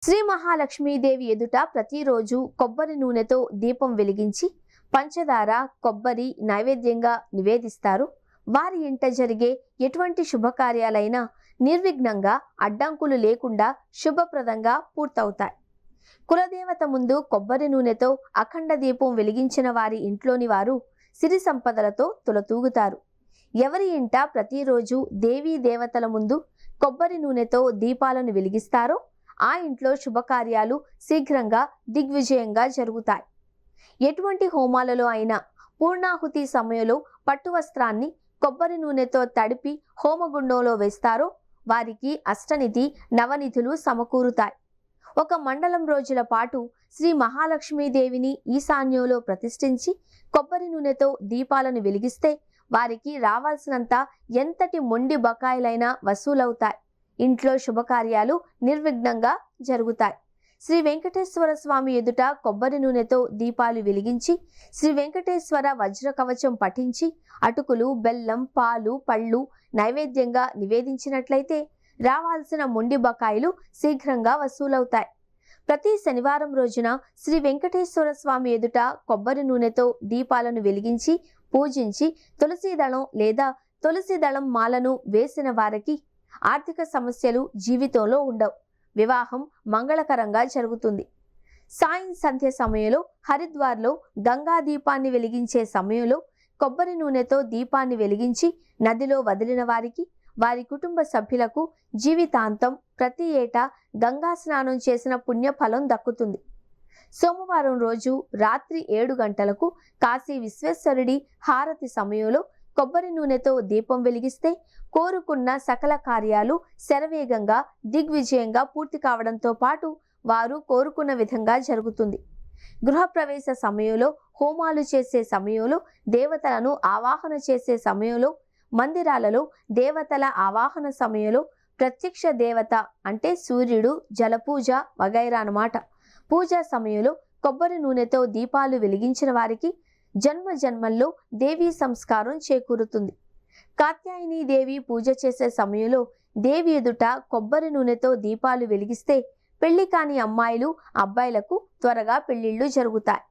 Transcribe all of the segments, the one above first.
శ్రీ మహాలక్ష్మీదేవి ఎదుట ప్రతిరోజు కొబ్బరి నూనెతో దీపం వెలిగించి పంచదార కొబ్బరి నైవేద్యంగా నివేదిస్తారు. వారి ఇంట జరిగే ఎటువంటి శుభకార్యాలైనా నిర్విఘ్నంగా అడ్డంకులు లేకుండా శుభప్రదంగా పూర్తవుతాయి. కులదేవత ముందు కొబ్బరి నూనెతో అఖండ దీపం వెలిగించిన వారి ఇంట్లోని వారు సిరి సంపదలతో తులతూగుతారు. ఎవరి ఇంట ప్రతిరోజు దేవీ దేవతల ముందు కొబ్బరి నూనెతో దీపాలను వెలిగిస్తారో ఆ ఇంట్లో శుభకార్యాలు శీఘ్రంగా దిగ్విజయంగా జరుగుతాయి. ఎటువంటి హోమాలలో అయినా పూర్ణాహుతి సమయంలో పట్టు వస్త్రాన్ని కొబ్బరి నూనెతో తడిపి హోమగుండంలో వేస్తారో వారికి అష్టనిధి నవనిధులు సమకూరుతాయి. ఒక మండలం రోజుల పాటు శ్రీ మహాలక్ష్మీదేవిని ఈశాన్యంలో ప్రతిష్ఠించి కొబ్బరి నూనెతో దీపాలను వెలిగిస్తే వారికి రావాల్సినంత ఎంతటి మొండి బకాయిలైనా వసూలవుతాయి. ఇంట్లో శుభకార్యాలు నిర్విఘ్నంగా జరుగుతాయి. శ్రీ వెంకటేశ్వర స్వామి ఎదుట కొబ్బరి నూనెతో దీపాలు వెలిగించి శ్రీ వెంకటేశ్వర వజ్ర కవచం పఠించి అటుకులు బెల్లం పాలు పళ్ళు నైవేద్యంగా నివేదించినట్లయితే రావాల్సిన మొండి బకాయిలు శీఘ్రంగా వసూలవుతాయి. ప్రతి శనివారం రోజున శ్రీ వెంకటేశ్వర స్వామి ఎదుట కొబ్బరి నూనెతో దీపాలను వెలిగించి పూజించి తులసి దళం లేదా తులసి దళం మాలను వేసిన వారికి ఆర్థిక సమస్యలు జీవితంలో ఉండవు. వివాహం మంగళకరంగా జరుగుతుంది. సాయం సంధ్య సమయంలో హరిద్వార్లో గంగా దీపాన్ని వెలిగించే సమయంలో కొబ్బరి నూనెతో దీపాన్ని వెలిగించి నదిలో వదిలిన వారికి వారి కుటుంబ సభ్యులకు జీవితాంతం ప్రతి ఏటా గంగా స్నానం చేసిన పుణ్యఫలం దక్కుతుంది. సోమవారం రోజు రాత్రి 7 గంటలకు కాశీ విశ్వేశ్వరుడి హారతి సమయంలో కొబ్బరి నూనెతో దీపం వెలిగిస్తే కోరుకున్న సకల కార్యాలు శరవేగంగా దిగ్విజయంగా పూర్తి కావడంతో పాటు వారు కోరుకున్న విధంగా జరుగుతుంది. గృహప్రవేశ సమయంలో హోమాలు చేసే సమయంలో దేవతలను ఆవాహన చేసే సమయంలో మందిరాలలో దేవతల ఆవాహన సమయంలో ప్రత్యక్ష దేవత అంటే సూర్యుడు జలపూజ వగైరా అన్నమాట. పూజా సమయంలో కొబ్బరి నూనెతో దీపాలు వెలిగించిన వారికి జన్మ జన్మల్లో దేవీ సంస్కారం చేకూరుతుంది. కాత్యాయని దేవి పూజ చేసే సమయంలో దేవి ఎదుట కొబ్బరి నూనెతో దీపాలు వెలిగిస్తే పెళ్లి కాని అమ్మాయిలు అబ్బాయిలకు త్వరగా పెళ్లిళ్లు జరుగుతాయి.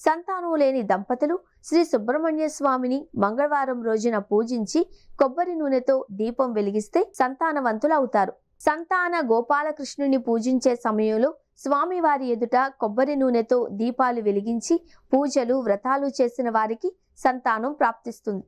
సంతానం లేని దంపతులు శ్రీ సుబ్రహ్మణ్య స్వామిని మంగళవారం రోజున పూజించి కొబ్బరి నూనెతో దీపం వెలిగిస్తే సంతానవంతులు అవుతారు. సంతాన గోపాలకృష్ణుని పూజించే సమయంలో స్వామివారి ఎదుట కొబ్బరి నూనెతో దీపాలు వెలిగించి పూజలు వ్రతాలు చేసిన వారికి సంతానం ప్రాప్తిస్తుంది.